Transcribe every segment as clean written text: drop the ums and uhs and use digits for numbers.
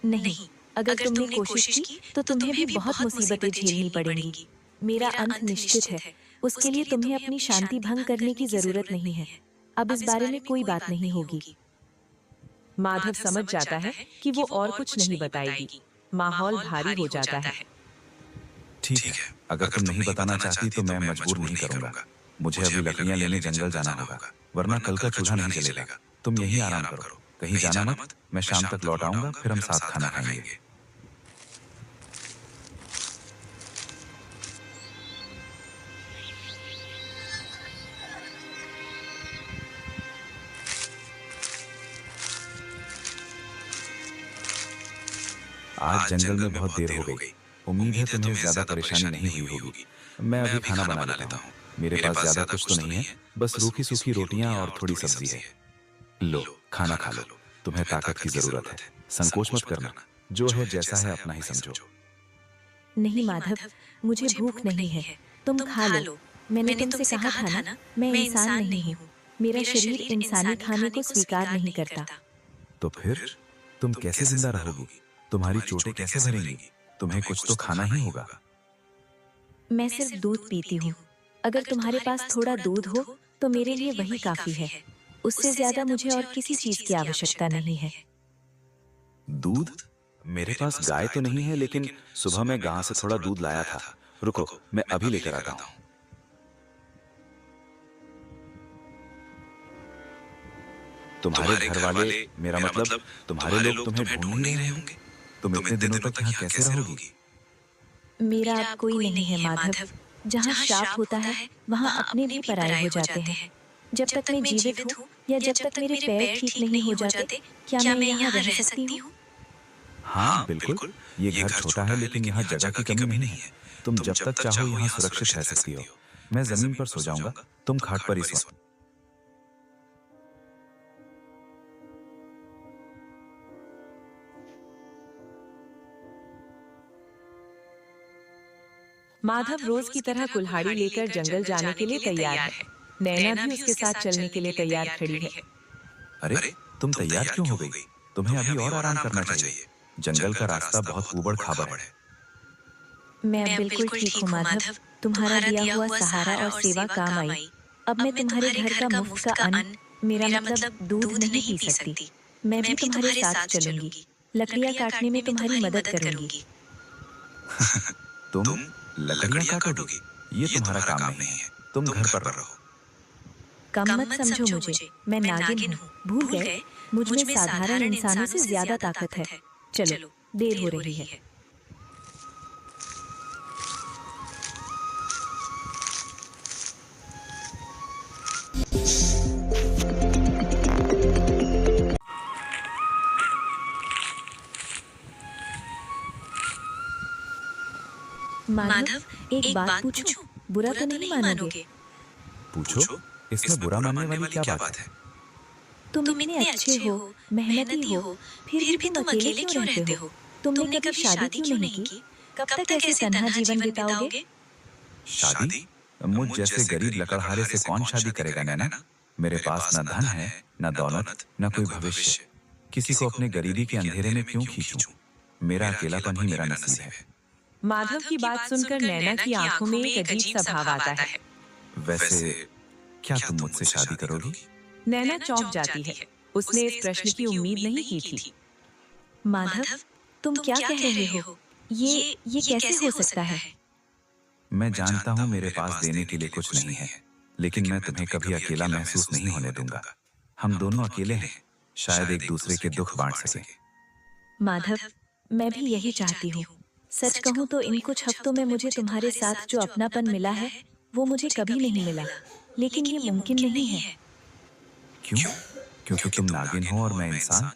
नहीं, अगर तुमने कोशिश की तो तुम्हें भी बहुत मुसीबतें झेलनी पड़ेंगी। मेरा अंत निश्चित है, उसके लिए तुम्हें अपनी शांति भंग करने की जरूरत नहीं है। अब इस बारे में कोई बात नहीं होगी। माधव समझ जाता है कि वो और कुछ नहीं बताएगी। माहौल भारी हो जाता है। ठीक है, अगर तुम नहीं बताना चाहती तो मैं मजबूर नहीं करूंगा। मुझे अभी लकड़ियां लेने जंगल जाना होगा, वरना कल का चूल्हा नहीं जलेगा। तुम यहीं आराम करो, कहीं जाना मत। मैं शाम तक लौट आऊंगा, फिर हम साथ खाना खाएंगे। आज जंगल में बहुत देर हो गई। उम्मीद है तुम्हें ज्यादा परेशानी नहीं हुई होगी। मैं अभी खाना बना लेता हूँ। मेरे पास ज्यादा कुछ तो नहीं है, बस रूखी सूखी रोटियां और थोड़ी सब्जी है। लो, खाना खा लो। तुम्हें ताकत की जरूरत है, संकोच मत करना। जो है जैसा है अपना ही समझो। नहीं माधव, मुझे भूख नहीं है, तुम खा लो। मैंने तुमसे कहा था ना, मैं इंसान नहीं हूँ। मेरा शरीर इंसानी खाने को स्वीकार नहीं करता। तो फिर तुम कैसे जिंदा रहोगी? तुम्हारी चोटें कैसे भरेंगी? तुम्हें कुछ तो खाना ही होगा। मैं सिर्फ दूध पीती हूँ। अगर तुम्हारे पास थोड़ा दूध हो तो मेरे लिए वही काफी है। उससे ज्यादा मुझे और किसी चीज की आवश्यकता नहीं है। दूध? मेरे पास गाय तो नहीं है, लेकिन सुबह मैं गांव से थोड़ा दूध लाया था। रुको, मैं अभी लेकर आता हूँ। तुम्हारे घर वाले, मेरा मतलब तुम्हारे लोग तुम्हें ढूंढ नहीं रहे होंगे। तुम इतने दिनों तक यहाँ कैसे रहोगी? मेरा अब कोई नहीं है माधव। जहाँ श्राप होता है वहाँ अपने भी पराये हो जाते हैं। जब तक मैं जीवित हूँ या जब तक मेरे पैर ठीक नहीं हो जाते, क्या मैं यहाँ रह सकती हूँ? हाँ बिल्कुल। ये घर छोटा है, लेकिन यहाँ जगह की कमी नहीं है। तुम जब तक चाहो यहाँ सुरक्षित रह सकती हो। मैं जमीन पर सो जाऊंगा, तुम खाट पर ही सो। माधव रोज की तरह कुल्हाड़ी लेकर जंगल जाने के लिए तैयार है। नैना भी उसके साथ चलने के लिए तैयार खड़ी है। अरे, तुम तैयार क्यों हो गई? तुम्हें अभी और आराम करना चाहिए। जंगल का रास्ता बहुत ऊबड़ खाबड़ है। मैं अब बिल्कुल ठीक हूँ माधव। तुम्हारा दिया हुआ सहारा और सेवा काम आई। अब मैं तुम्हारे घर का मुफ्त का अन्न, मेरा मतलब दूध नहीं पी सकती। मैं भी तुम्हारे साथ चलूंगी। लकड़ियाँ काटने में तुम्हारी मदद करूंगी। तुम लकड़ियां काटोगी? ये तुम्हारा काम नहीं है। तुम घर पर रहो। कम मत समझो मुझे, मैं नागिन हूँ। भूल गए? मुझ में साधारण इंसानों से ज्यादा ताकत है। चलो, देर हो रही है। माधव, एक बात पूछूं? बुरा तो नहीं मानोगे? पूछो, इसमें बुरा मानने वाली क्या बात है? तुम इतने अच्छे हो, मेहनती हो, फिर भी तुम अकेले क्यों रहते हो? तुमने कभी शादी क्यों नहीं की? कब तक ऐसे तन्हा जीवन बिताओगे? शादी? मुझ जैसे गरीब लकड़हारे से कौन शादी करेगा नैना? मेरे पास न धन है, न दौलत, न कोई भविष्य। किसी को अपने गरीबी के अंधेरे में क्यों खींचूं? मेरा अकेलापन ही मेरा नसीब है। माधव की बात सुनकर नैना की आंखों में एक अजीब सा भाव आता है। वैसे क्या तुम मुझसे शादी करोगी? नैना चौंक जाती है। उसने इस प्रश्न की उम्मीद नहीं की थी। माधव, तुम क्या कह रहे हो? ये कैसे हो सकता है? मैं जानता हूँ मेरे पास देने के लिए कुछ नहीं है, लेकिन मैं तुम्हें कभी अकेला महसूस नहीं होने दूंगा। हम दोनों अकेले हैं, शायद एक दूसरे के दुख बांट सके। माधव, मैं भी यही चाहती हूँ। सच कहूँ तो इन कुछ हफ्तों में मुझे तुम्हारे साथ जो अपनापन मिला है, वो मुझे कभी नहीं मिला। लेकिन ये मुमकिन नहीं है। क्यों? क्योंकि तुम नागिन हो और मैं इंसान।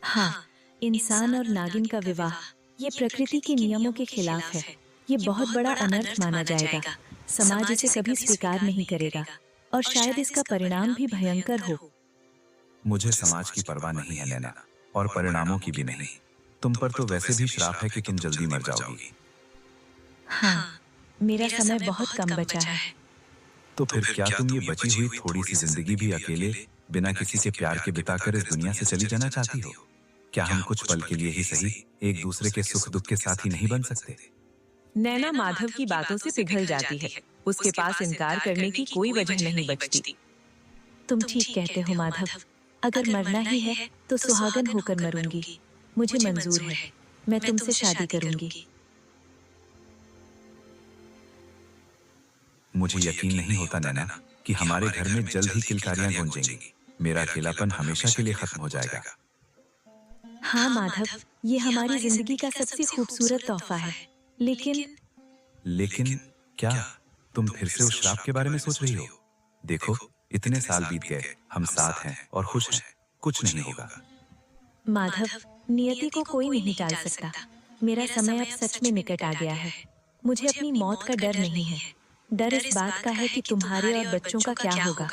हाँ, इंसान और नागिन का विवाह ये प्रकृति के नियमों के खिलाफ है। ये बहुत बड़ा अनर्थ माना जाएगा। समाज इसे कभी स्वीकार नहीं करेगा और शायद इसका परिणाम भी भयंकर हो। मुझे समाज की परवाह नहीं है नैना, और परिणामों की भी नहीं। तुम पर तो वैसे भी श्राप है कि तुम जल्दी मर जाओगी। हाँ, मेरा समय बहुत कम बचा है। तो फिर क्या तुम ये बची हुई थोड़ी सी जिंदगी भी अकेले, बिना किसी के प्यार के बिताकर इस दुनिया से चली जाना चाहती हो? क्या हम कुछ पल के लिए ही सही एक दूसरे के सुख दुख के साथी नहीं बन सकते? नैना माधव की बातों से पिघल जाती है। उसके पास इनकार करने की कोई वजह नहीं बचती। तुम ठीक कहते हो माधव, अगर मरना ही है तो सुहागन होकर मरूंगी। मुझे मंजूर है, मैं तुमसे शादी करूंगी। मुझे यकीन नहीं होता नैना कि हमारे घर में जल्द ही किलकारियां गूंजेंगी। मेरा अकेलापन हमेशा के लिए खत्म हो जाएगा। हाँ माधव, ये हमारी जिंदगी का सबसे खूबसूरत तोहफा है। लेकिन क्या तुम फिर से उस श्राप के बारे में सोच रही हो? देखो, इतने साल बीत गए, हम साथ हैं और खुश हैं। कुछ नहीं होगा। माधव, नियति को कोई नहीं टाल सकता। मेरा समय अब सच में निकट आ गया है। मुझे अपनी मौत का डर नहीं है। डर इस बात का है कि तुम्हारे और बच्चों का क्या होगा।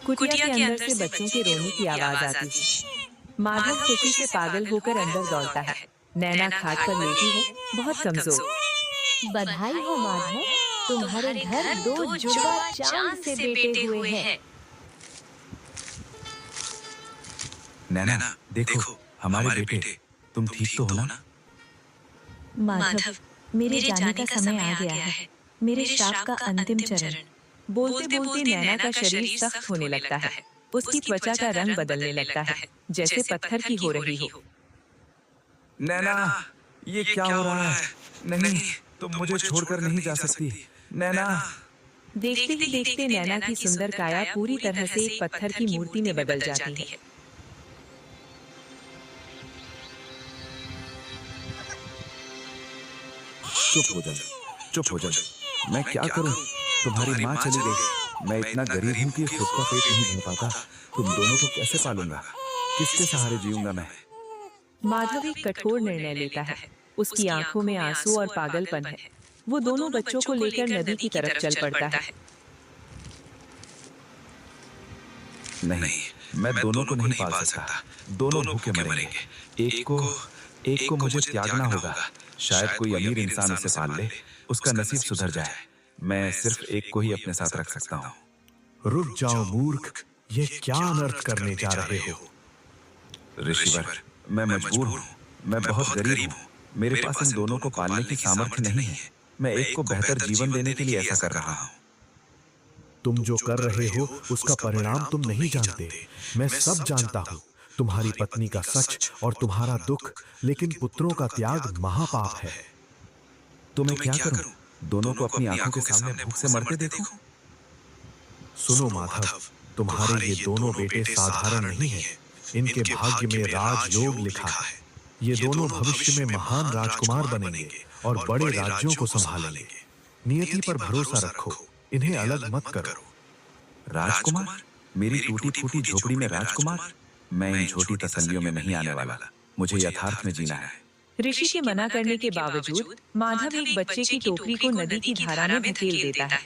कुटिया के अंदर से बच्चों के रोने की आवाज आती है। माधव खुशी से पागल होकर अंदर दौड़ता है। नैना खाट पर लेटी है, बहुत कमजोर। बधाई हो माधव, तुम्हारे घर दो जुड़वा चांद से बेटे हुए हैं। नैना, देखो हमारे बेटे। तुम ठीक तो हो ना? माधव, मेरे जाने का समय आ गया है। मेरे श्राप का अंतिम चरण। बोलते बोलते नैना का शरीर सख्त होने लगता है। उसकी त्वचा का रंग बदलने लगता है, जैसे पत्थर की हो रही हो। नैना, ये क्या हो रहा है? नहीं, तुम मुझे छोड़कर नहीं जा सकती। नैना। देखते ही देखते नैना की सुंदर काया पूरी तरह से एक पत्थर की मूर्ति में बदल जाती है। चुप हो जा। मैं क्या करूं? तुम्हारी माँ चली गई। मैं इतना गरीब हूँ कि खुद का पेट नहीं भर पाता। तुम दोनों को कैसे पालूंगा? किसके सहारे जीऊंगा मैं? माधव एक कठोर निर्णय लेता है। उसकी आंखों में आंसू और पागलपन है। वो दोनों बच्चों को लेकर नदी की तरफ चल पड़ता है। नहीं, मैं दोनों को नहीं पाल सकता। दोनों भूखे मरेंगे। एक को मुझे त्यागना होगा। शायद कोई अमीर इंसान उसे पाल ले, उसका नसीब सुधर जाए। मैं सिर्फ एक को ही अपने साथ रख सकता हूँ। रुक जाओ मूर्ख, ये क्या अनर्थ करने जा रहे हो? ऋषिवर, मैं मजबूर हूँ। मैं बहुत गरीब हूँ। मेरे पास इन दोनों को पालने की सामर्थ्य नहीं है। मैं एक को बेहतर जीवन देने के लिए ऐसा कर रहा हूँ। तुम जो कर रहे हो उसका परिणाम तुम नहीं जानते। मैं सब जानता हूँ। तुम्हारी पत्नी का सच और तुम्हारा दुख, लेकिन पुत्रों का त्याग महापाप है। तो मैं क्या करूं? दोनों को अपनी आंखों के सामने भूख से मरते देखूं? सुनो माधव, तुम्हारे ये दोनों बेटे साधारण नहीं हैं। इनके भाग्य में राजयोग लिखा है। ये दोनों भविष्य में महान राजकुमार बनेंगे और बड़े राज्यों को संभालेंगे। नियति पर भरोसा रखो, इन्हें अलग मत करो। राजकुमार? मेरी टूटी फूटी झोपड़ी में राजकुमार? मैं इन छोटी तसल्लियों में नहीं आने वाला। मुझे यथार्थ में जीना है। ऋषि के मना करने के बावजूद माधव एक बच्चे की टोकरी को नदी की धारा में धकेल देता है।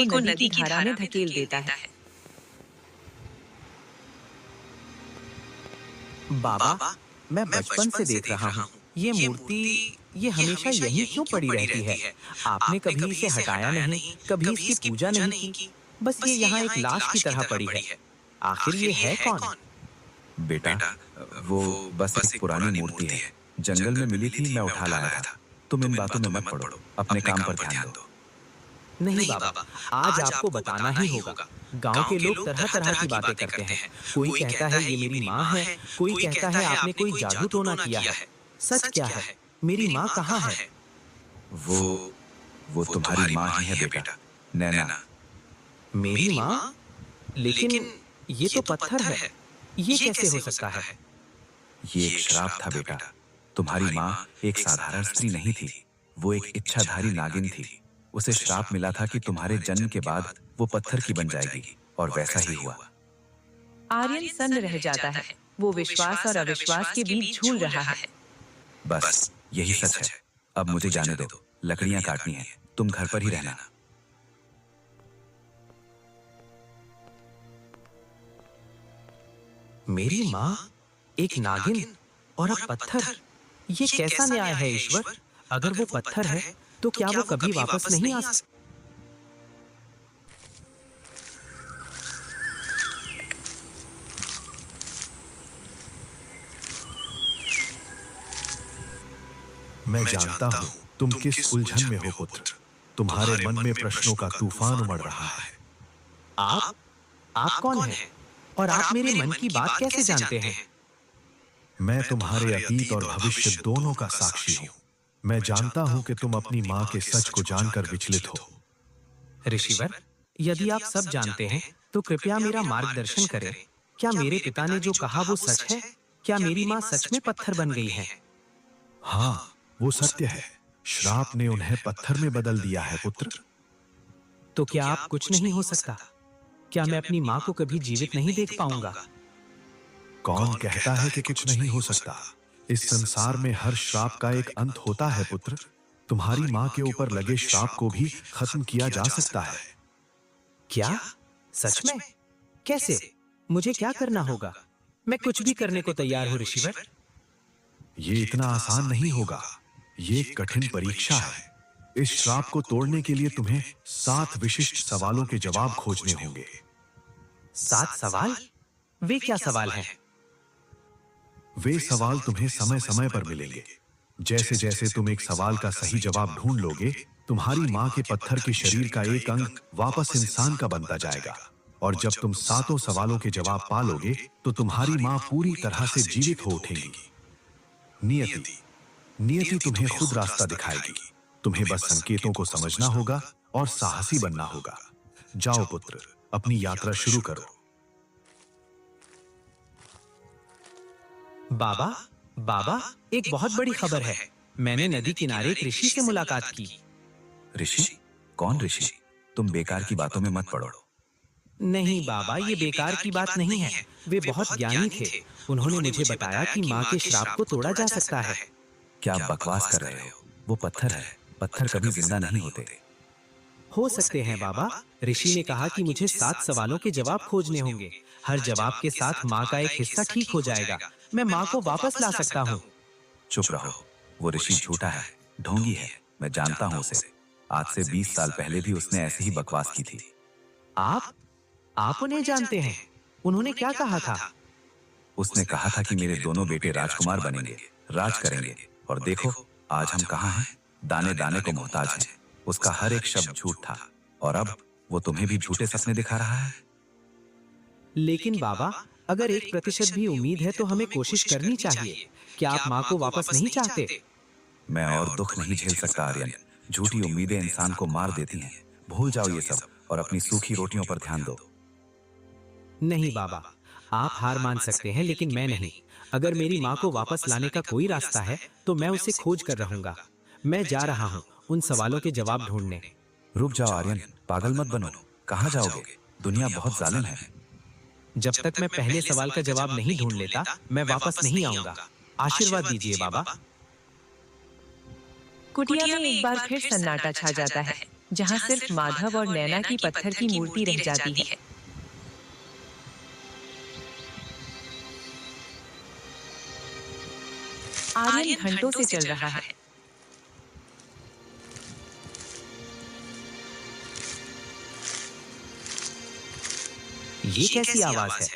को नदी की धारा में धकेल देता है। बाबा, मैं बचपन से देख रहा हूँ ये मूर्ति ये हमेशा यहीं क्यों पड़ी रहती है? आपने कभी इसे हटाया नहीं, कभी इसकी पूजा नहीं की। बस ये यहाँ एक लाश की तरह पड़ी है। आखिर ये है कौन? बेटा, वो बस एक पुरानी मूर्ति है। जंगल में मिली थी, मैं उठा लाया था। तुम इन बातों में मत पड़ो, अपने काम पर ध्यान दो। नहीं बाबा, आज आपको बताना ही होगा। गांव के लोग तरह तरह की बातें करते हैं। कोई कहता है ये मेरी माँ है, कोई कहता है आपने कोई जादू टोना किया है। सच क्या है? मेरी माँ कहाँ है? वो तुम्हारी माँ ही है बेटा, नैना। मेरी माँ? लेकिन ये तो पत्थर है, ये कैसे हो सकता है? ये एक श्राप था बेटा। तुम्हारी माँ एक साधारण स्त्री नहीं थी, वो एक इच्छाधारी नागिन थी। उसे श्राप मिला था कि तुम्हारे जन्म के बाद वो पत्थर की बन जाएगी, और वैसा ही हुआ। आर्यन सन्न रह जाता है। वो विश्वास और अविश्वास के बीच झूल रहा है। बस यही सच है। अब मुझे जाने दो, लकड़ियां काटनी है। तुम घर पर ही रहना। मेरी माँ एक नागिन और अब पत्थर, ये कैसा न्याय है ईश्वर? अगर वो पत्थर है तो क्या वो कभी वापस नहीं आ सकता? मैं जानता हूँ तुम किस उलझन में हो पुत्र। तुम्हारे मन में प्रश्नों का तूफान उमड़ रहा है। आप कौन हैं? और आप मेरे मन की बात कैसे जानते हैं? मैं तुम्हारे अतीत और भविष्य दोनों का साक्षी हूँ। मैं जानता हूँ कि तुम अपनी माँ के सच को जानकर विचलित हो। ऋषिवर, यदि आप सब जानते हैं तो कृपया मेरा मार्गदर्शन करें। क्या मेरे पिता ने जो कहा वो सच है? क्या मेरी माँ सच में पत्थर बन गई है? हाँ, वो सत्य है। श्राप ने उन्हें पत्थर में बदल दिया है पुत्र। तो क्या आप कुछ नहीं हो सकता? क्या मैं अपनी माँ को कभी जीवित नहीं देख पाऊंगा? कौन कहता है कि कुछ नहीं हो सकता? इस संसार में हर श्राप का एक अंत होता है पुत्र। तुम्हारी माँ के ऊपर लगे श्राप को भी खत्म किया जा सकता है। क्या? सच में? कैसे? मुझे क्या करना होगा? मैं कुछ भी करने को तैयार हूँ ऋषिवर। ये इतना आसान नहीं होगा। ये एक कठिन परीक्षा है। इस श्राप को तोड़ने के लिए तुम्हें 7 विशिष्ट सवालों के जवाब खोजने होंगे। 7 सवाल? वे क्या सवाल हैं? वे सवाल तुम्हें समय समय पर मिलेंगे। जैसे जैसे तुम एक सवाल का सही जवाब ढूंढ लोगे, तुम्हारी माँ के पत्थर के शरीर का एक अंग वापस इंसान का बनता जाएगा। और जब तुम 7 सवालों के जवाब पा लोगे तो तुम्हारी माँ पूरी तरह से जीवित हो उठेगी। नियति तुम्हें खुद रास्ता दिखाएगी। तुम्हें बस संकेतों को समझना होगा और साहसी बनना होगा। जाओ पुत्र, अपनी यात्रा शुरू करो। बाबा, एक बहुत बड़ी खबर है। मैंने नदी किनारे एक ऋषि से मुलाकात की। ऋषि? कौन ऋषि? तुम बेकार की बातों में मत पड़ो। नहीं बाबा, ये बेकार की बात नहीं है। वे बहुत ज्ञानी थे। उन्होंने मुझे बताया कि माँ के श्राप को तोड़ा जा सकता है। क्या आप बकवास कर रहे हो? वो पत्थर है। पत्थर कभी जिंदा नहीं होते। हो सकते हैं बाबा। ऋषि ने कहा कि मुझे 7 सवालों के जवाब खोजने होंगे। हर जवाब के साथ माँ का एक हिस्सा ठीक हो जाएगा। मैं माँ को वापस ला सकता हूँ। चुप रहो। वो ऋषि झूठा है, ढोंगी है। मैं जानता हूँ उसे। आज से 20 साल पहले भी उसने ऐसी ही बकवास की थी। आप उन्हें जानते हैं? उन्होंने क्या कहा था? उसने कहा था कि मेरे दोनों बेटे राजकुमार बनेंगे, राज करेंगे। और देखो आज हम कहाँ हैं? दाने दाने को मोहताज हैं। उसका हर एक शब्द झूठ था। और अब वो तुम्हें भी झूठे सपने दिखा रहा है। लेकिन बाबा, अगर 1% भी उम्मीद है तो हमें कोशिश करनी चाहिए। क्या आप माँ को वापस नहीं चाहते? मैं और दुख नहीं झेल सकता आर्यन। झूठी उम्मीदें इंसान को मार देती हैं। भूल जाओ ये सब और अपनी सूखी रोटियों पर ध्यान दो। नहीं बाबा, आप हार मान सकते हैं लेकिन मैं नहीं। अगर मेरी माँ को वापस लाने का कोई रास्ता है तो मैं उसे खोज कर रहूंगा। मैं जा रहा हूँ उन सवालों के जवाब ढूंढने। रुक जाओ आर्यन, पागल मत बनो। कहाँ जाओगे? दुनिया बहुत जालिम है। जब तक मैं पहले सवाल का जवाब नहीं ढूंढ लेता, मैं वापस नहीं आऊंगा। आशीर्वाद दीजिए बाबा। कुटिया में एक बार फिर सन्नाटा छा जाता है, जहाँ सिर्फ माधव और नैना की पत्थर की मूर्ति रह जाती है। आर्यन घंटों से चल रहा है। ये कैसी आवाज है?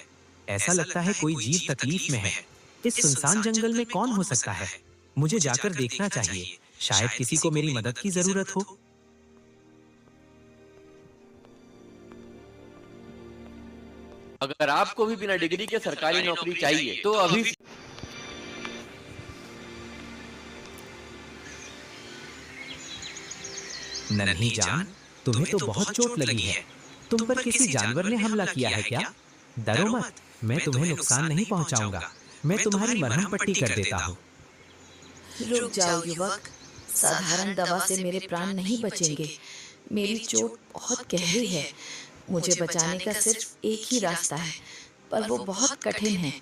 ऐसा लगता है कोई जीव तकलीफ में है। इस सुनसान जंगल में कौन हो सकता है? मुझे जाकर देखना चाहिए। शायद किसी को मेरी मदद की जरूरत हो। अगर आपको भी बिना डिग्री के सरकारी नौकरी चाहिए तो अभी नन्ही जान, तुम्हें तो बहुत चोट लगी है। तुम पर किसी जानवर ने हमला किया है क्या? डरो मत, मैं तुम्हें नुकसान नहीं पहुंचाऊंगा। मैं तुम्हारी मरहम पट्टी कर देता हूँ। रुक जाओ युवक, साधारण दवा से मेरे प्राण नहीं बचेंगे। मेरी चोट बहुत गहरी है। मुझे बचाने का सिर्फ एक ही रास्ता है, पर वो बहुत कठिन है।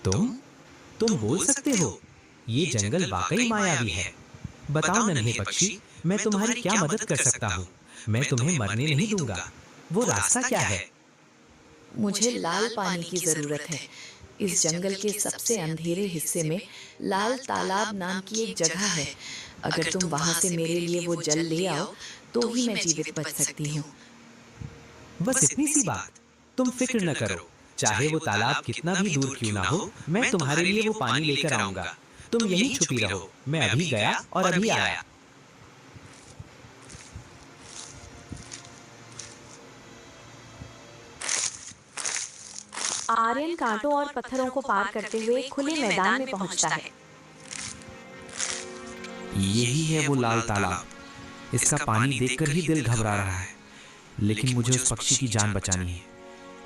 तुम बोल सकते हो? ये जंगल वाकई मायावी है। बताओ नन्हे पक्षी, मैं तुम्हारी क्या मदद कर सकता हूँ? मैं तुम्हें मरने नहीं दूंगा। वो रास्ता क्या है? मुझे लाल पानी की जरूरत है। इस जंगल के सबसे अंधेरे हिस्से में लाल तालाब नाम की एक जगह है। अगर तुम वहां से मेरे लिए वो जल ले आओ तो ही मैं जीवित बच सकती हूँ। बस इतनी सी बात। तुम फिक्र न करो। चाहे वो तालाब कितना भी दूर क्यों ना हो, मैं तुम्हारे लिए वो पानी लेकर आऊंगा। तुम यहीं छुपी रहो, मैं अभी गया और अभी आया। आर्यन कांटों और पत्थरों को पार करते हुए खुले मैदान में पहुंचता है। यही है वो लाल तालाब। इसका पानी देखकर ही दिल घबरा रहा है, लेकिन मुझे उस पक्षी की जान बचानी है।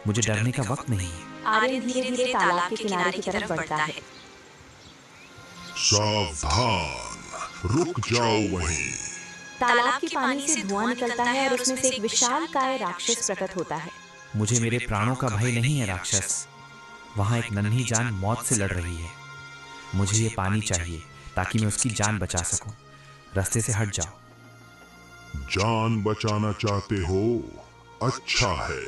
मुझे डरने का वक्त नहीं है। आर्यन धीरे धीरे तालाब के किनारे की तरफ बढ़ता है। सावधान, रुक जाओ वहीं। तालाब के पानी से धुआं निकलता है और उसमें से एक विशालकाय राक्षस प्रकट होता है। मुझे मेरे प्राणों का भय नहीं है राक्षस। वहाँ एक नन्ही जान मौत से लड़ रही है। मुझे ये पानी चाहिए ताकि मैं उसकी जान बचा सकूं। रास्ते से हट जाओ। जान बचाना चाहते हो? अच्छा है,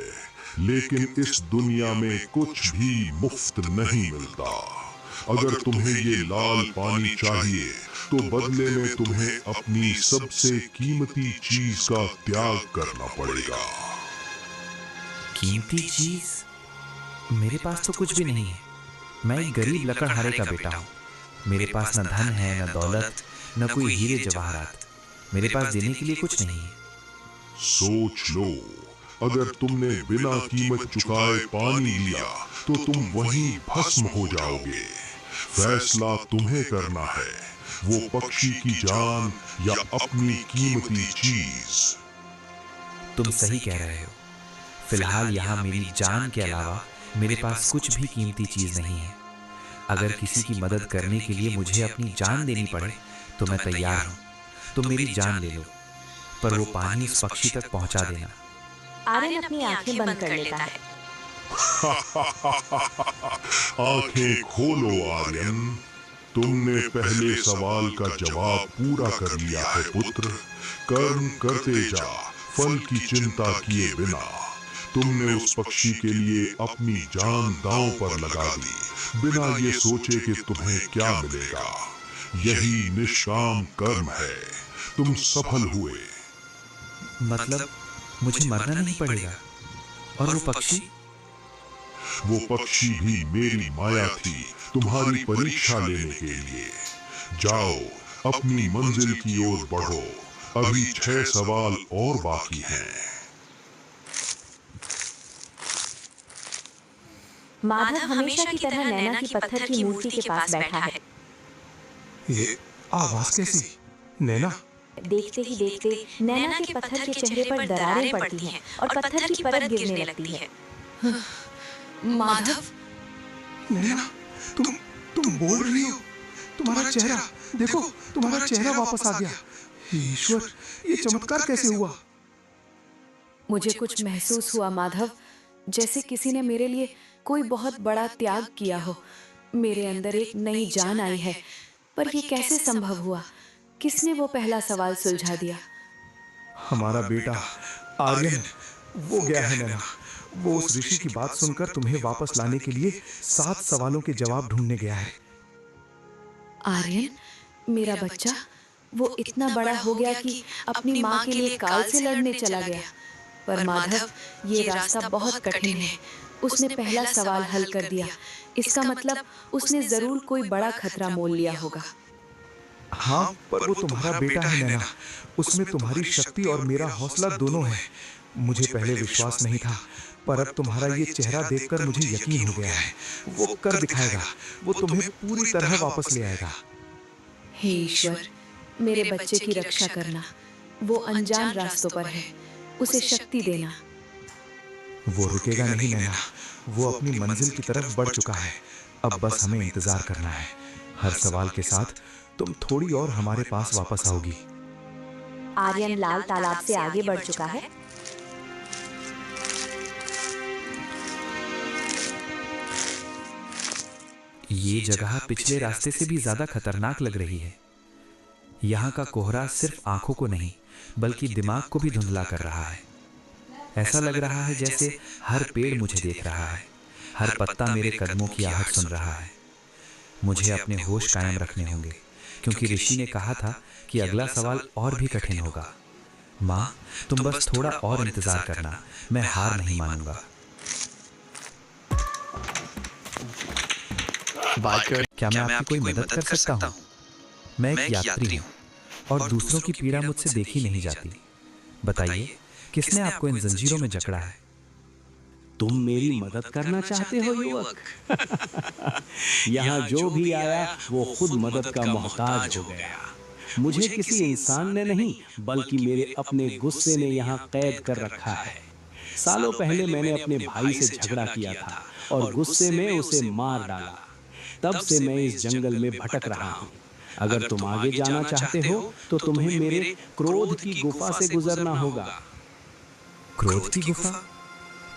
लेकिन इस दुनिया में कुछ भी मुफ्त नहीं मिलता। अगर तुम्हें ये लाल पानी चाहिए तो बदले में तुम्हें अपनी सबसे कीमती चीज का त्याग करना पड़ेगा। कीमती चीज? मेरे पास तो कुछ भी नहीं है। मैं एक गरीब लकड़हारे का बेटा हूँ। मेरे पास न धन है, न दौलत, न कोई हीरे जवाहरात। मेरे पास देने के लिए कुछ नहीं है। सोच लो, अगर तुमने बिना कीमत चुकाए पानी लिया तो तुम वहीं भस्म हो जाओगे। फैसला तुम्हें करना है, वो पक्षी की जान या अपनी कीमती चीज। तुम सही कह रहे हो। फिलहाल यहाँ मेरी जान के अलावा मेरे पास कुछ भी कीमती चीज नहीं है। अगर किसी की मदद करने के लिए मुझे अपनी जान देनी पड़े तो मैं तैयार हूँ। तुम मेरी जान ले लो, पर वो पानी उस पक्षी तक पहुँचा देना। आर्यन अपनी आंखें बंद कर लेता है। आंखें खोलो आर्यन, तुमने पहले सवाल का जवाब पूरा कर लिया है पुत्र। कर्म करते जा, फल की चिंता किए बिना। तुमने उस पक्षी के लिए अपनी जान दांव पर लगा दी, बिना ये सोचे कि तुम्हें क्या मिलेगा। यही निष्काम कर्म है। तुम सफल हुए। मतलब मुझे मरना नहीं पड़ेगा? और वो पक्षी? वो पक्षी भी मेरी माया थी, तुम्हारी परीक्षा लेने के लिए। जाओ, अपनी मंजिल की ओर बढ़ो। अभी 6 सवाल और बाकी हैं। माधव हमेशा की तरह नैना की पत्थर की मूर्ति के पास बैठा है। ये आवाज कैसी? नैना? देखते ही देखते नैना के पत्थर के चेहरे पर दरारें पड़ती हैं और पत्थर की परत गिरने लगती है। माधव, नैना, तुम बोल रही हो? तुम्हारा चेहरा देखो, तुम्हारा चेहरा वापस आ गया। ईश्वर, ये चमत्कार कैसे हुआ? मुझे कुछ महसूस हुआ माधव, जैसे किसी ने मेरे लिए कोई बहुत बड़ा त्याग किया हो। मेरे अंदर एक नई जान आई है, पर ये कैसे संभव हुआ? किसने वो पहला सवाल सुलझा दिया? हमारा बेटा आर्यन, वो गया है नैना। वो उस ऋषि की बात सुनकर तुम्हें वापस लाने के लिए 7 सवालों के जवाब ढूंढने गया है। आर्यन, मेरा बच्चा, वो इतना बड़ा हो गया कि अपनी माँ के लिए काल से लड़ने चला गया। पर माधव, ये रास्ता बहुत कठिन है। उसने पहला सवाल हल कर दिया। इसका मतलब उसने जरूर कोई बड़ा खतरा मोल लिया होगा। हाँ, पर वो तुम्हारा बेटा है नैना। उसमें तुम्हारी शक्ति और मेरा हौसला दोनों है। मुझे पहले विश्वास नहीं था, पर अब तुम्हारा ये चेहरा देखकर मुझे यकीन हो गया है। वो कर दिखाएगा। वो तुम्हें पूरी तरह वापस ले आएगा। हे ईश्वर, मेरे बच्चे की रक्षा करना। वो अनजान रास्तों पर है, उसे शक्ति देना। वो रुकेगा नहीं नैना। वो अपनी मंजिल की तरफ बढ़ चुका है। अब बस हमें इंतजार करना है। हर सवाल के साथ तुम थोड़ी और हमारे पास वापस आओगी। आर्यन लाल तालाब से आगे बढ़ चुका है। ये जगह पिछले रास्ते से भी ज्यादा खतरनाक लग रही है। यहाँ का कोहरा सिर्फ आंखों को नहीं, बल्कि दिमाग को भी धुंधला कर रहा है। ऐसा लग रहा है जैसे हर पेड़ मुझे देख रहा है, हर पत्ता मेरे कदमों की आहट सुन रहा है। मुझे अपने होश कायम रखने होंगे, क्योंकि ऋषि ने कहा था कि अगला सवाल और भी कठिन होगा। माँ, तुम बस थोड़ा और इंतजार करना, मैं हार नहीं मानूंगा। बात कर क्या मैं आपकी कोई मदद कर सकता हूँ? मैं एक यात्री हूँ और दूसरों की पीड़ा मुझसे देखी नहीं जाती। बताइए, किसने आपको इन जंजीरों में जकड़ा है? तुम मेरी मदद करना चाहते हो युवक? यहाँ जो भी आया वो खुद मदद का मोहताज हो गया। मुझे किसी इंसान ने नहीं बल्कि मेरे अपने गुस्से ने यहाँ कैद कर रखा है। सालों पहले मैंने अपने भाई से झगड़ा किया था और गुस्से में उसे मार डाला। तब से मैं इस जंगल में भटक रहा हूँ। अगर तुम आगे जाना चाहते हो तो तुम्हें मेरे क्रोध की गुफा से गुजरना होगा। क्रोध की गुफा?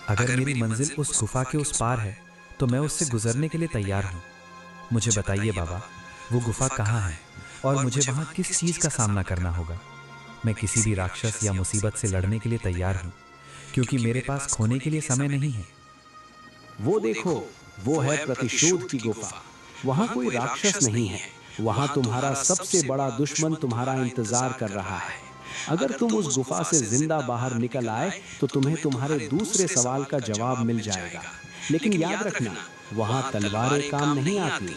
अगर मेरी मंजिल उस गुफा के उस पार है तो मैं उससे गुजरने के लिए तैयार हूँ। मुझे बताइए बाबा, वो गुफा कहाँ है और मुझे वहाँ किस चीज़ का सामना करना होगा? मैं किसी भी राक्षस या मुसीबत से लड़ने के लिए तैयार हूँ, क्योंकि मेरे पास खोने के लिए समय नहीं है। वो देखो, वो है प्रतिशोध की गुफा। वहाँ कोई राक्षस नहीं है। वहाँ तुम्हारा सबसे बड़ा दुश्मन तुम्हारा इंतजार कर रहा है। अगर तुम उस गुफा से जिंदा बाहर निकल आए तो तुम्हें तुम्हारे दूसरे सवाल का जवाब मिल जाएगा। लेकिन याद रखना, वहाँ तलवारें काम नहीं आती।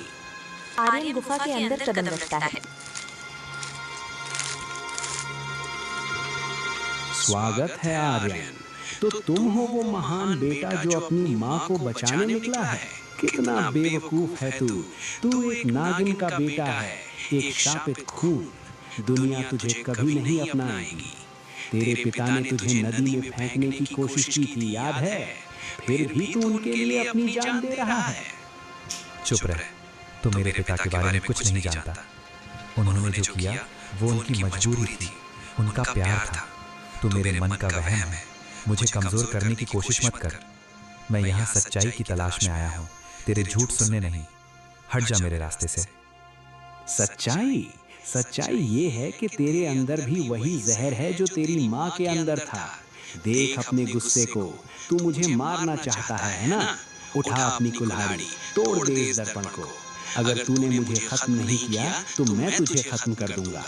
आर्यन गुफा के अंदर कदम रखता है। स्वागत है आर्यन। तो तुम हो वो महान बेटा जो अपनी माँ को बचाने निकला है। कितना बेवकूफ है तू। तू एक नागिन का बेटा है, एक शापित खून। दुनिया तुझे कभी नहीं अपनाएगी। तेरे पिता ने तुझे नदी में फेंकने की कोशिश की थी, याद है? फिर भी तू उनके लिए अपनी जान दे रहा है। चुप रह, तो मेरे पिता के बारे में कुछ नहीं जानता। उन्होंने जो किया वो उनकी मजबूरी थी, उनका प्यार था। तू मेरे मन का वहम है, मुझे कमजोर करने की कोशिश मत कर। मैं यहाँ सच्चाई की तलाश में आया हूँ, तेरे झूठ सुनने नहीं। हट जा मेरे रास्ते से। सच्चाई? सच्चाई ये है कि तेरे अंदर भी वही जहर है जो तेरी माँ के अंदर था। देख अपने गुस्से को, तू मुझे मारना चाहता है ना? उठा अपनी कुल्हाड़ी, तोड़ दे इस दर्पण को। अगर तूने मुझे खत्म नहीं किया तो मैं तुझे खत्म कर दूंगा।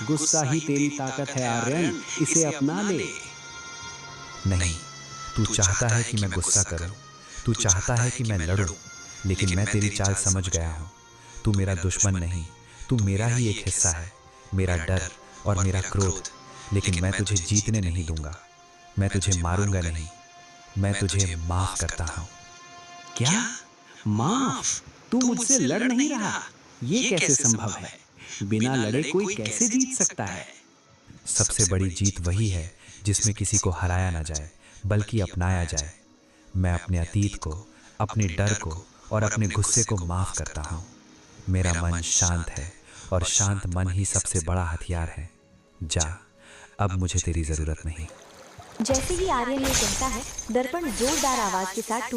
गुस्सा ही तेरी ताकत है आर्यन, इसे अपना ले। नहीं, तू चाहता है कि मैं गुस्सा करूं, तू चाहता है कि मैं लड़ूं, लेकिन मैं तेरी चाल समझ गया हूं। तू मेरा दुश्मन नहीं, तू मेरा ही एक हिस्सा है, मेरा डर और मेरा क्रोध। लेकिन मैं तुझे जीतने नहीं दूंगा, मैं तुझे मारूंगा नहीं, मैं तुझे माफ करता हूं। क्या? माफ? तू मुझसे लड़ नहीं रहा? ये कैसे संभव है? बिना लड़े कोई कैसे जीत सकता है? सबसे बड़ी जीत वही है जिसमें किसी को हराया ना जाए बल्कि अपनाया जाए। मैं अपने अतीत को, अपने डर को और अपने गुस्से को माफ करता हूँ। मेरा मन शांत है और शांत मन ही सबसे बड़ा हथियार है। जा, अब मुझे तेरी जरूरत नहीं। जैसे ही आर्यन ये कहता है, दर्पण जोरदार आवाज के साथ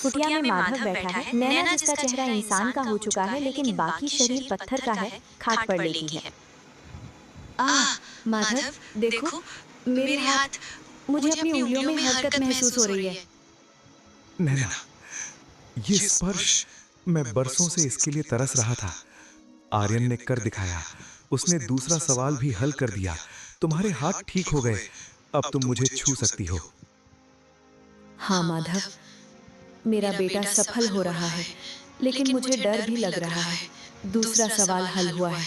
कुटिया में माधव बैठा है। नैना जिसका चेहरा इंसान का हो चुका है लेकिन बाकी शरीर पत्थर का है, खाट पर लेटी है। माधव, देखो मेरे हाथ, मुझे अपनी उंगलियों में हरकत महसूस हो रही है। नैना, ये स्पर्श, मैं बरसों से इसके लिए तरस रहा था। आर्यन ने कर दिखाया, उसने दूसरा सवाल भी हल कर दिया। तुम्हारे हाथ ठीक हो गए, अब तुम मुझे छू सकती हो। हाँ माधव, मेरा बेटा सफल हो रहा है, लेकिन मुझे डर भी लग रहा है। दूसरा सवाल हल हुआ है,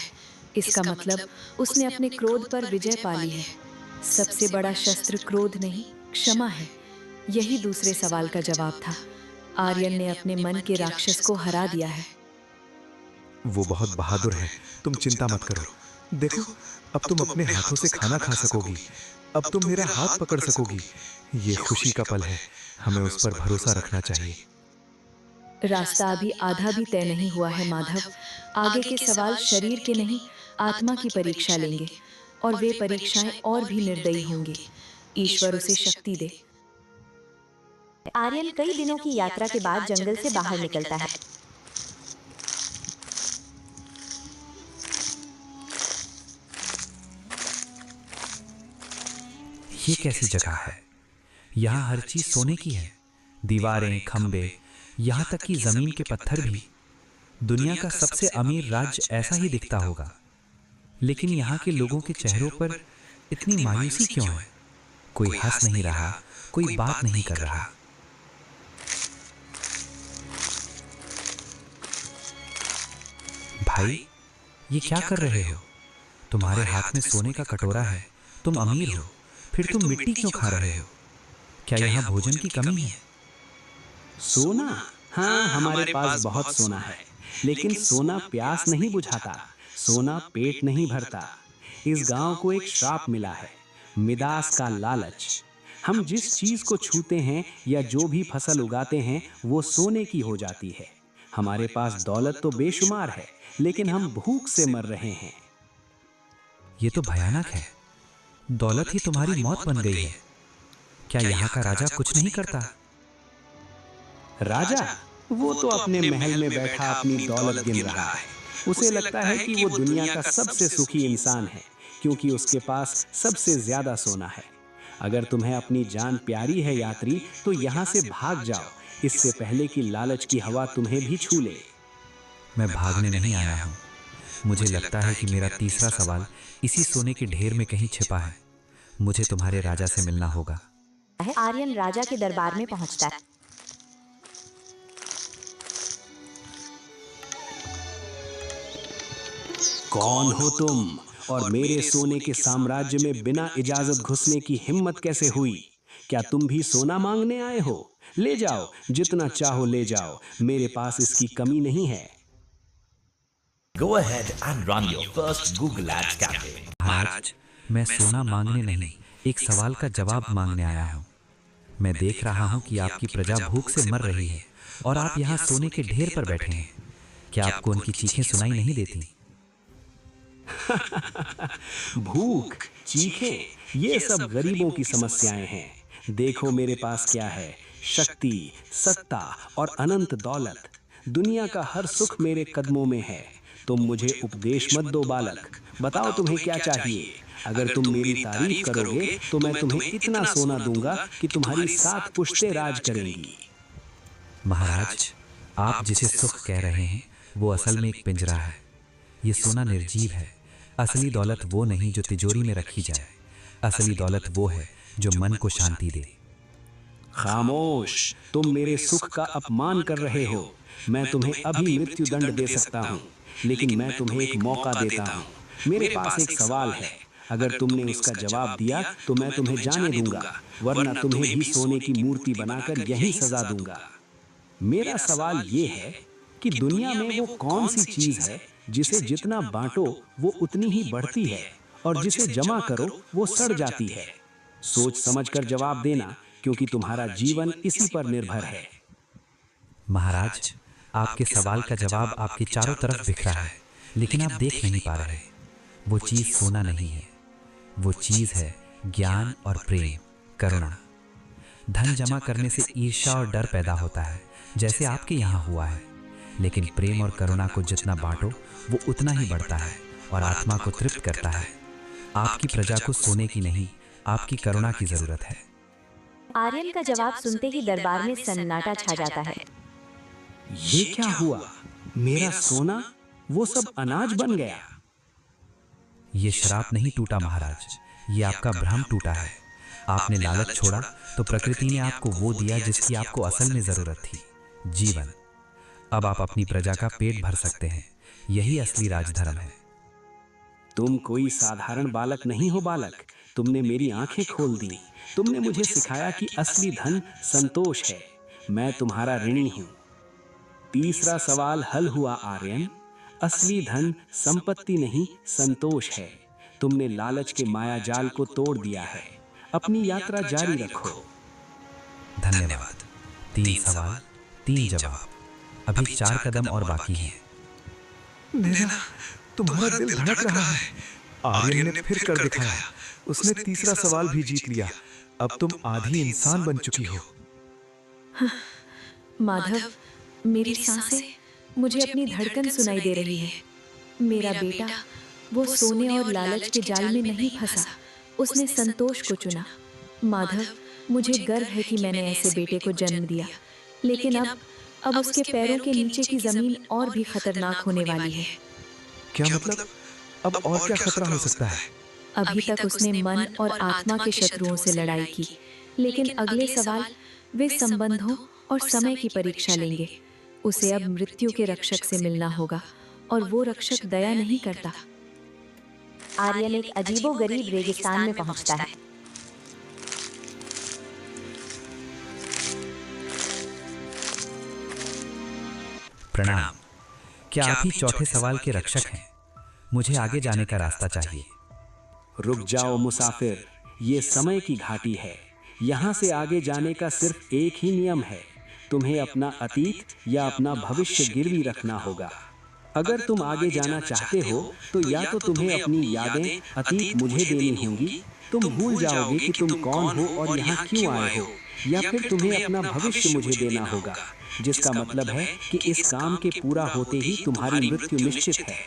इसका मतलब उसने अपने क्रोध पर विजय पा ली है। सबसे बड़ा शस्त्र क्रोध नहीं, क्षमा है। यही दूसरे सवाल का जवाब था। आर्यन ने अपने मन के राक्षस को हरा दिया है। वो बहुत बहादुर है, तुम चिंता मत करो। देखो, अब तुम अपने हाथों से खाना खा सकोगी, अब तुम मेरा हाथ पकड़ सकोगी। ये खुशी का पल है, हमें उस पर भरोसा रखना चाहिए। रास्ता अभी आधा भी तय नहीं हुआ है माधव। आगे के सवाल शरीर के नहीं, आत्मा की परीक्षा लेंगे, और वे परीक्षाएं और भी निर्दयी होंगी। ईश्वर उसे शक्ति दे। आर्यन कई दिनों की यात्रा के बाद जंगल से बाहर निकलता है। ये कैसी जगह है? यहाँ हर चीज सोने की है, दीवारें, खंबे, यहाँ तक कि जमीन के पत्थर भी। दुनिया का सबसे अमीर राज्य ऐसा ही दिखता होगा, लेकिन यहाँ के लोगों के चेहरों पर इतनी मायूसी क्यों है? कोई हंस नहीं रहा, कोई बात नहीं कर रहा। भाई, ये क्या कर रहे हो? तुम्हारे हाथ में सोने का कटोरा है, तुम अमीर हो, फिर तुम मिट्टी क्यों खा रहे हो? क्या यहाँ भोजन की कमी है? सोना? हाँ, हमारे पास बहुत सोना है, लेकिन सोना प्यास नहीं बुझाता, सोना पेट नहीं भरता। इस गांव को एक श्राप मिला है, मिदास का लालच। हम जिस चीज को छूते हैं या जो भी फसल उगाते हैं वो सोने की हो जाती है। हमारे पास दौलत तो बेशुमार है, लेकिन हम भूख से मर रहे हैं। ये तो भयानक है। दौलत ही तुम्हारी मौत बन गई है। क्या यहाँ का राजा कुछ नहीं करता? राजा? वो तो अपने महल में बैठा अपनी दौलत गिन रहा है। उसे लगता है कि वो दुनिया का सबसे सुखी इंसान है, क्योंकि उसके पास सबसे ज्यादा सोना है। अगर तुम्हें अपनी जान प्यारी है यात्री, तो यहाँ से भाग जाओ, इससे पहले कि लालच की हवा तुम्हें भी छू ले। मैं भागने नहीं आया हूँ। मुझे लगता है कि मेरा तीसरा सवाल इसी सोने के ढेर में कहीं छिपा है। मुझे तुम्हारे राजा से मिलना होगा। आर्यन राजा के दरबार में पहुंचता है। कौन हो तुम, और मेरे सोने के साम्राज्य में बिना इजाजत घुसने की हिम्मत कैसे हुई? क्या तुम भी सोना मांगने आए हो? ले जाओ, जितना चाहो ले जाओ, मेरे पास इसकी कमी नहीं है। Go ahead and run your first Google Ads campaign. महाराज, मैं सोना मांगने नहीं, एक सवाल का जवाब मांगने आया हूँ। मैं देख रहा हूँ कि आपकी प्रजा भूख से मर रही है और आप यहाँ सोने के ढेर पर बैठे हैं। क्या आपको उनकी चीखें सुनाई नहीं देती? भूख, चीखें, ये सब गरीबों की समस्याएं हैं। देखो मेरे पास क्या है, शक्ति, सत्ता और अनंत दौलत। दुनिया का हर सुख मेरे कदमों में है। तुम मुझे उपदेश मत दो बालक, बताओ तुम्हें क्या चाहिए। अगर तुम मेरी तारीफ करोगे तो मैं तुम्हें इतना सोना दूंगा कि तुम्हारी 7 पुश्तें राज करेंगी। महाराज, आप जिसे सुख कह रहे हैं वो असल में एक पिंजरा है। ये सोना निर्जीव है। असली दौलत वो नहीं जो तिजोरी में रखी जाए। असली दौलत वो है जो मन को शांति दे। खामोश, तुम मेरे सुख का अपमान कर रहे हो। मैं तुम्हें अभी मृत्यु दंड दे सकता हूँ, लेकिन मैं तुम्हें एक मौका देता हूँ। मेरे पास एक सवाल है, अगर तुमने उसका जवाब दिया तो मैं तुम्हें जाने दूंगा, वरना तुम्हें भी सोने की मूर्ति बनाकर यही सजा दूंगा। मेरा सवाल ये है कि दुनिया में वो कौन सी चीज है जिसे जितना बांटो वो उतनी ही बढ़ती है, और जिसे जमा करो वो सड़ जाती है। सोच समझकर जवाब देना, क्योंकि तुम्हारा जीवन इसी पर निर्भर है। महाराज, आपके सवाल का जवाब आपके चारों तरफ बिखरा है, लेकिन आप देख नहीं पा रहे। वो चीज सोना नहीं है, वो चीज है ज्ञान और प्रेम, करुणा। धन जमा करने से ईर्ष्या और डर पैदा होता है, जैसे आपके यहाँ हुआ है। लेकिन प्रेम और करुणा को जितना बांटो वो उतना ही बढ़ता है और आत्मा को तृप्त करता है। आपकी प्रजा को सोने की नहीं, आपकी करुणा की जरूरत है। आर्यन का जवाब सुनते ही दरबार में सन्नाटा छा जाता है। ये क्या हुआ? मेरा सोना वो सब अनाज बन गया। ये श्राप नहीं टूटा महाराज, ये आपका भ्रम टूटा है। आपने लालच छोड़ा तो प्रकृति ने आपको वो दिया जिसकी आपको असल में जरूरत थी, जीवन। अब आप अपनी प्रजा का पेट भर सकते हैं। यही असली राजधर्म है। तुम कोई साधारण बालक नहीं हो बालक, तुमने मेरी आंखें खोल दी। तुमने मुझे सिखाया कि असली धन संतोष है। मैं तुम्हारा ऋणी हूँ। तीसरा सवाल हल हुआ आर्यन। असली धन संपत्ति नहीं, संतोष है। तुमने लालच के माया जाल को तोड़ दिया है। अपनी यात्रा जारी रखो। धन्यवाद। 3 सवाल, 3 जवाब। अभी 4 कदम और बाकी हैं। नैना, तुम्हारा दिल धड़क रहा है। आर्यन ने फिर कर दिखाया। उसने तीसरा सवाल भी जीत लिया। अब तुम आधी इंसान बन चुकी हो। माधव, मेरी सांसें मुझे अपनी धड़कन सुनाई दे रही है। मेरा बेटा वो सोने और लालच के जाल में नहीं फंसा, उसने संतोष को चुना। माधव, मुझे गर्व है कि मैंने ऐसे बेटे को जन्म दिया, लेकिन अब उसके पैरों के नीचे की जमीन और भी खतरनाक होने वाली है। क्या मतलब? अब और क्या खतरा हो सकता है? अभी तक उसने मन और आत्मा के शत्रुओं से लड़ाई की, लेकिन अगले सवाल वे संबंधों और समय की परीक्षा लेंगे। उसे अब मृत्यु के रक्षक से मिलना होगा, और वो रक्षक दया नहीं करता। आर्यन एक अजीबोगरीब रेगिस्तान में पहुंचता है। प्रणाम। क्या आप ही चौथे सवाल के रक्षक हैं? मुझे आगे जाने का रास्ता चाहिए। रुक जाओ मुसाफिर, ये समय की घाटी है। यहाँ से आगे जाने का सिर्फ एक ही नियम है, तुम्हें अपना अतीत या अपना भविष्य गिरवी रखना होगा। अगर तुम आगे जाना चाहते हो तो या तो तुम्हें अपनी यादें अतीत मुझे देनी होंगी, तुम भूल जाओगे कि तुम कौन हो और यहाँ क्यों आए हो, या फिर तुम्हें अपना भविष्य मुझे देना होगा, जिसका मतलब है कि इस काम के पूरा होते ही तुम्हारी मृत्यु निश्चित है।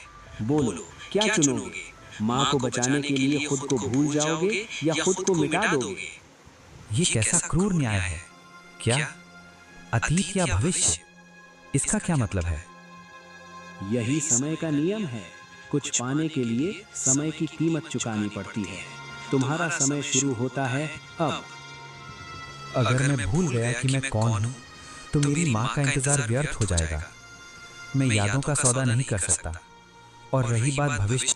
बोलो, क्या चुनोगे? माँ को बचाने के लिए खुद को भूल जाओगे या खुद को मिटा दोगे? ये कैसा क्रूर न्याय है? क्या अतीत या भविष्य? इसका क्या मतलब है? यही समय का नियम है। कुछ पाने के लिए समय की कीमत चुकानी पड़ती है। तुम्हारा समय शुरू होता है अब। अगर मैं भूल गया कि मैं कौन हूँ तो मेरी माँ का इंतजार व्यर्थ हो जाएगा। मैं यादों का सौदा नहीं कर सकता। और रही बात भविष्य,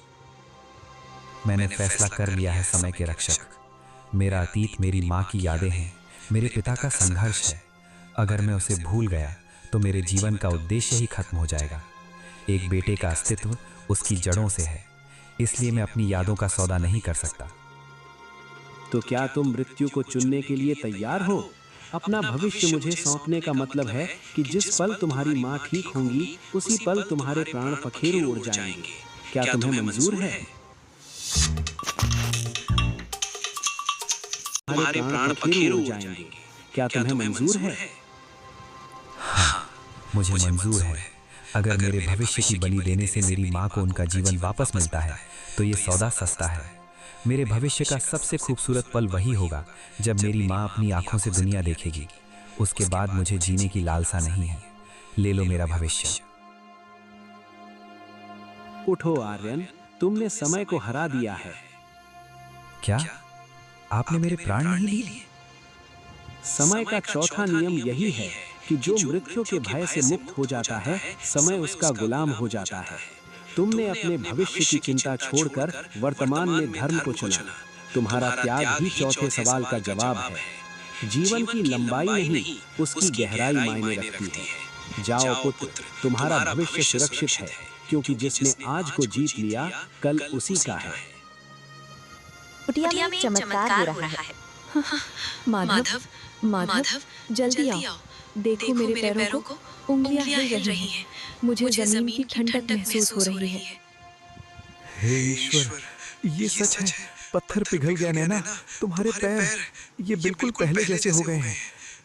मैंने फैसला कर लिया है समय के रक्षक। मेरा अतीत मेरी माँ की यादें हैं, मेरे पिता का संघर्ष है। अगर मैं उसे भूल गया तो मेरे जीवन का उद्देश्य ही खत्म हो जाएगा। एक बेटे का अस्तित्व उसकी जड़ों से है, इसलिए मैं अपनी यादों का सौदा नहीं कर सकता। तो क्या तुम मृत्यु को चुनने के लिए तैयार हो? अपना भविष्य मुझे सौंपने का मतलब है कि जिस पल तुम्हारी माँ ठीक होंगी उसी पल तुम्हारे प्राण पखेरु उड़ जाएंगे। क्या तुम्हें मंजूर है? तुम्हारे प्राण पखेरु उड़ जाएंगे। क्या तुम्हें मंजूर है? हाँ, मुझे मंजूर है। अगर मेरे भविष्य की बलि देने से मेरी माँ को उनका जीवन वापस मिलता है तो ये सौदा सस्ता है। मेरे भविष्य का सबसे खूबसूरत पल वही होगा जब मेरी माँ अपनी आंखों से दुनिया देखेगी। उसके बाद मुझे जीने की लालसा नहीं है। ले लो मेरा भविष्य। उठो आर्यन, तुमने समय को हरा दिया है। क्या आपने मेरे प्राण नहीं लिए? समय का चौथा नियम यही है कि जो मृत्यु के भय से मुक्त हो जाता है, समय उसका गुलाम हो जाता है। तुमने अपने भविष्य की चिंता छोड़कर वर्तमान में धर्म को चुना। तुम्हारा त्याग ही चौथे सवाल का जवाब है। जीवन की लंबाई नहीं, उसकी गहराई मायने रखती है। जाओ पुत्र, तुम्हारा भविष्य सुरक्षित है, क्योंकि जिसने आज को जीत लिया कल उसी का है। कुटिया में चमत्कार हो रहा है। माधव, माधव, जल्दी आओ। देखो मेरे पैरों को उंगलियां हिल रही हैं। मुझे जमीन की ठंडक महसूस हो रही है। हे ईश्वर, ये सच है। पत्थर पिघल गया नैना। तुम्हारे पैर ये बिल्कुल पहले जैसे हो गए हैं।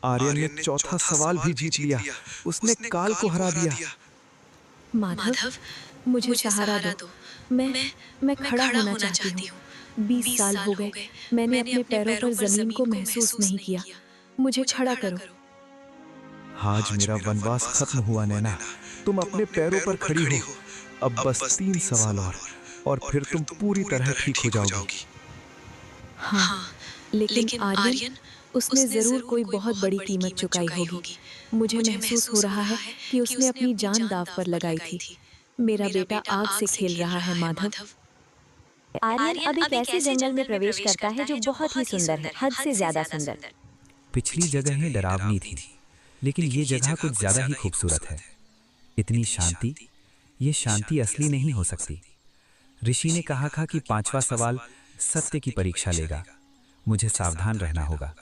आर्यन ने चौथा सवाल भी जीत लिया। उसने काल को हरा दिया। माधव, मुझे सहारा दो। मैं खड़ा होना चाहती हूँ। 20 साल हो गए, मैंने अपने पैरों पर जमीन को महसूस नहीं किया। मुझे खड़ा करो। आज मेरा वनवास खत्म हुआ नैना। तुम अपने पैरों पर खड़ी हो। अब बस 3 सवाल और फिर तुम पूरी तरह ठीक हो जाओगी। हाँ, लेकिन आर्यन, उसने जरूर कोई बहुत बड़ी कीमत चुकाई होगी। मुझे महसूस हो रहा है कि उसने अपनी जान दांव पर लगाई थी। मेरा बेटा आग से खेल रहा है। माधव, आर्यन अब एक ऐसे जंगल में प्रवेश करता है जो बहुत ही सुंदर है, हद से ज्यादा सुंदर। पिछली जगहें डरावनी थी, लेकिन ये जगह कुछ ज्यादा ही खूबसूरत है। इतनी शांति, ये शांति असली नहीं हो सकती। ऋषि ने कहा था कि 5वां सवाल सत्य की परीक्षा लेगा। मुझे सावधान रहना होगा।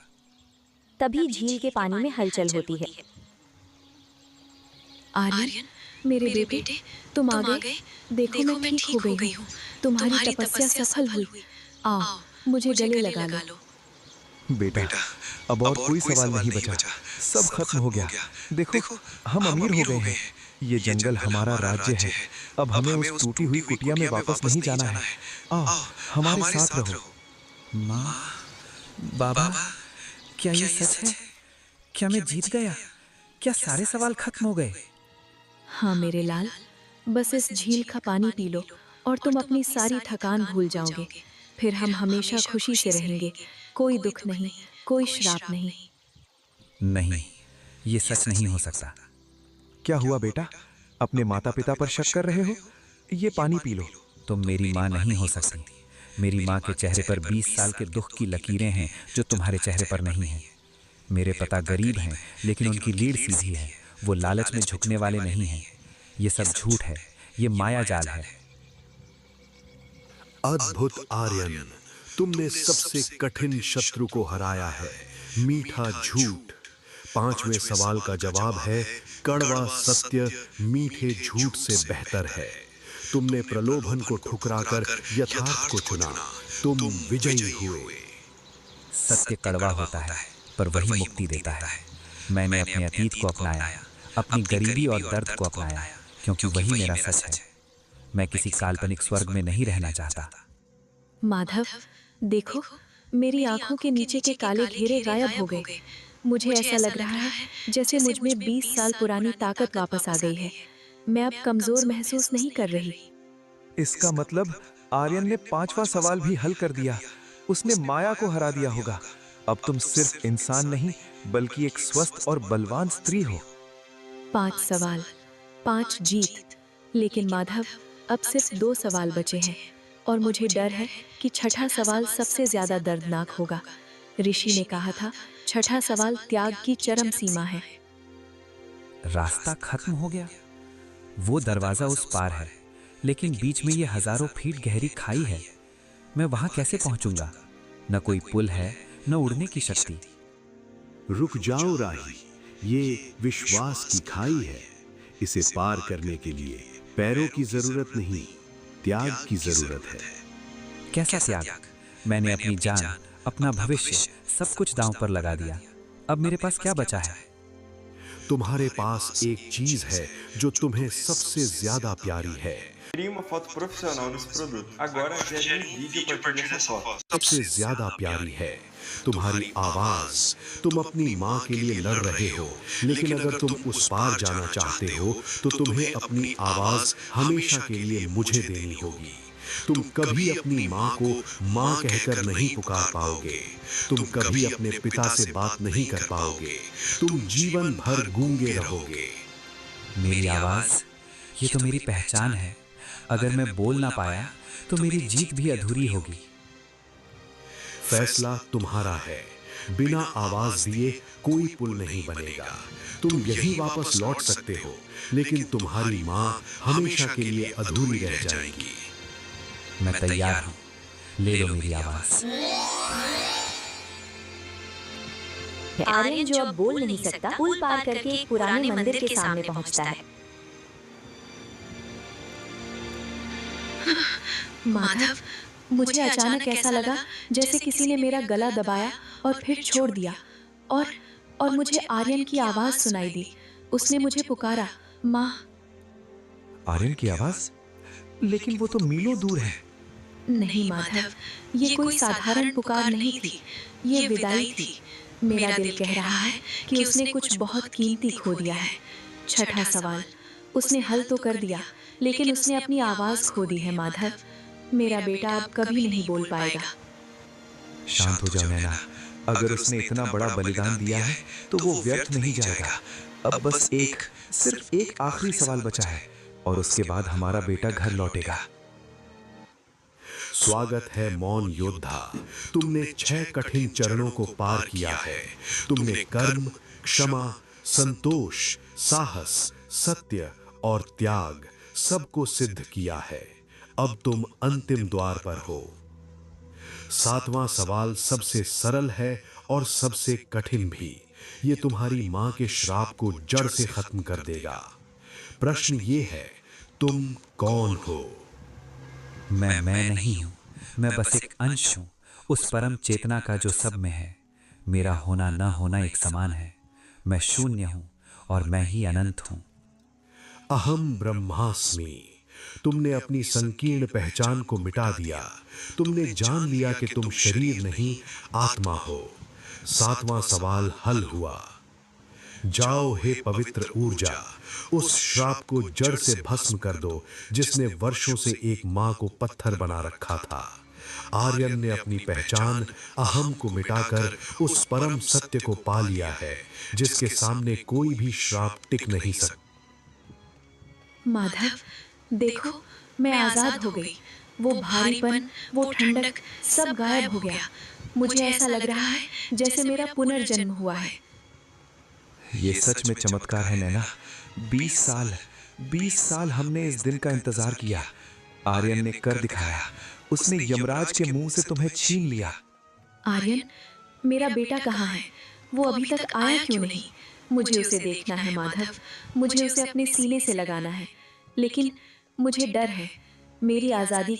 तभी झील के पानी में हलचल होती है। आर्यन, मेरे बेटे, तुम आ गए। देखो मैं ठीक हो गई हूँ। तुम्हारी तपस्या सफल हुई। आओ, मुझे गले लगा लो। बेटा, अब और कोई सवाल नहीं बचा। सब खत्म हो गया। देखो, हम अमीर हो गए हैं। ये जंगल हमारा राज्य है। अब हमें उस टूटी हुई कुटिया में वापस नहीं जाना है। आओ, हमारे साथ रहो। माँ, बाबा, क्या ये सच है? क्या मैं जीत गया? क्या सारे सवाल खत्म हो गए? हाँ मेरे लाल, बस इस झील का पानी पी लो और तुम अपनी सारी थकान भूल जाओगे। फिर हम हमेशा खुशी से रहेंगे। कोई दुख नहीं, कोई श्राप नहीं। नहीं, ये सच नहीं हो सकता। क्या हुआ बेटा? अपने माता पिता पर शक कर रहे हो? ये पानी पी लो। तुम मेरी माँ नहीं हो सकती। मेरी माँ के चेहरे पर 20 साल के दुख की लकीरें हैं जो तुम्हारे चेहरे पर नहीं हैं। मेरे पिता गरीब हैं, लेकिन उनकी लीड सीधी है। वो लालच में झुकने वाले नहीं हैं। ये सब झूठ है, ये माया जाल है। अद्भुत आर्यन, तुमने सबसे कठिन शत्रु को हराया है। मीठा झूठ। 5वें सवाल का जवाब है कड़वा सत्य मीठे झूठ से बेहतर है। तुमने प्रलोभन को ठुकराकर यथार्थ को चुना। तुम विजयी हुए। सत्य कड़वा होता है, पर वही मुक्ति देता है। मैंने अपने अतीत को अपनाया, अपनी गरीबी और दर्द को अपनाया, क्योंकि वही मेरा सच है। मैं किसी काल्पनिक स्वर्ग में नहीं रहना चाहता। माधव, देखो, मेरी आंखों के नीचे के काले घेरे गायब हो गए। मुझे ऐसा लग रहा है जैसे मुझ में 20 साल पुरानी ताकत वापस आ गई है। मैं अब कमजोर महसूस नहीं कर रही। इसका मतलब आर्यन ने 5वां सवाल भी हल कर दिया। उसने माया को हरा दिया होगा। अब तुम सिर्फ इंसान नहीं, बल्कि एक स्वस्थ और बलवान स्त्री हो। 5 सवाल, 5 जीत। लेकिन माधव, अब सिर्फ 2 सवाल बचे हैं और मुझे डर है कि छठा सवाल सबसे ज्यादा दर्दनाक होगा। ऋषि ने कहा था, छठा सवाल त्याग की चरम सीमा है। रास्ता खत्म हो गया। वो दरवाजा उस पार है, लेकिन बीच में ये हजारों फीट गहरी खाई है। मैं वहां कैसे पहुंचूंगा? न कोई पुल है, न उड़ने की शक्ति। रुक जाओ राही, ये विश्वास की खाई है। इसे पार करने के लिए पैरों की जरूरत नहीं, त्याग की जरूरत है। कैसा त्याग? मैंने अपनी जान, अपना भविष्य, सब कुछ दांव पर लगा दिया। अब मेरे पास क्या बचा है? तुम्हारे पास एक चीज है जो तुम्हें सबसे ज्यादा प्यारी है। Crie uma foto profissional desse produto. Agora gere um vídeo a partir dessa foto. सबसे ज्यादा प्यारी है तुम्हारी आवाज। तुम अपनी माँ के लिए लड़ रहे हो, लेकिन अगर तुम उस पार जाना चाहते हो तो तुम्हें अपनी आवाज हमेशा के लिए मुझे देनी होगी। तुम कभी अपनी माँ को माँ कहकर नहीं पुकार पाओगे। तुम कभी अपने पिता से बात नहीं कर पाओगे। तुम जीवन भर गूंगे रहोगे। मेरी आवाज, ये तो मेरी पहचान है। अगर मैं बोल ना पाया तो मेरी जीत भी अधूरी होगी। फैसला तुम्हारा है। बिना आवाज दिए कोई पुल नहीं बनेगा। तुम यही वापस लौट सकते हो, लेकिन तुम्हारी माँ हमेशा के लिए अधूरी रह जाएगी। मैं तैयार हूँ, ले लो मेरी आवाज। आर्यन, जो अब बोल नहीं सकता, पुल पार करके एक पुराने मंदिर के सामने पहुंचता है। माधव, मुझे अचानक ऐसा लगा जैसे किसी ने मेरा गला दबाया और फिर छोड़ दिया, और मुझे आर्यन की आवाज सुनाई दी। उसने मुझे पुकारा, माँ। आर्यन की आवाज? लेकिन वो तो मीलों दूर है। नहीं माधव, ये कोई साधारण पुकार नहीं थी, ये विदाई थी। मेरा दिल कह रहा है कि उसने कुछ बहुत कीमती खो दिया है। छठा सवाल उसने हल तो कर दिया, लेकिन उसने अपनी आवाज खो दी है। माधव, मेरा बेटा अब कभी नहीं बोल पाएगा। शांत हो जाओ नैना। अगर उसने इतना बड़ा बलिदान दिया है तो वो व्यर्थ नहीं जाएगा। अब बस सिर्फ एक आखिरी सवाल बचा है और उसके बाद हमारा बेटा घर लौटेगा। स्वागत है मौन योद्धा। तुमने 6 कठिन चरणों को पार किया है। तुमने कर्म, क्षमा, संतोष, साहस, सत्य और त्याग सबको सिद्ध किया है। अब तुम अंतिम द्वार पर हो। 7वां सवाल सबसे सरल है और सबसे कठिन भी। ये तुम्हारी मां के श्राप को जड़ से खत्म कर देगा। प्रश्न ये है, तुम कौन हो? मैं नहीं हूं। मैं बस एक अंश हूं उस परम चेतना का जो सब में है। मेरा होना न होना एक समान है। मैं शून्य हूं और मैं ही अनंत हूं। अहम ब्रह्मास्मि। तुमने अपनी संकीर्ण पहचान को मिटा दिया। तुमने जान लिया कि तुम शरीर नहीं, आत्मा हो। 7वां सवाल हल हुआ। जाओ हे पवित्र ऊर्जा, उस श्राप को जड़ से भस्म कर दो जिसने वर्षों से एक मां को पत्थर बना रखा था। आर्यन ने अपनी पहचान अहम को मिटाकर उस परम सत्य को पा लिया है जिसके सामने कोई भी श्राप टिक नहीं सकता। माधव देखो, मैं आजाद हो गई। वो भारीपन, वो ठंडक सब गायब हो गया। मुझे ऐसा लग रहा है जैसे मेरा पुनर्जन्म हुआ है। ये सच में चमत्कार है नैना। 20 साल हमने इस दिन का इंतजार किया। आर्यन ने कर दिखाया। उसने यमराज के मुंह से तुम्हें छीन लिया। आर्यन, मेरा बेटा कहाँ है? वो अभी तक आया क्यों नहीं? मुझे उसे देखना है माधव। मुझे उसे अपने सीने से लगाना है। लेकिन मुझे डर है, मेरी आजादी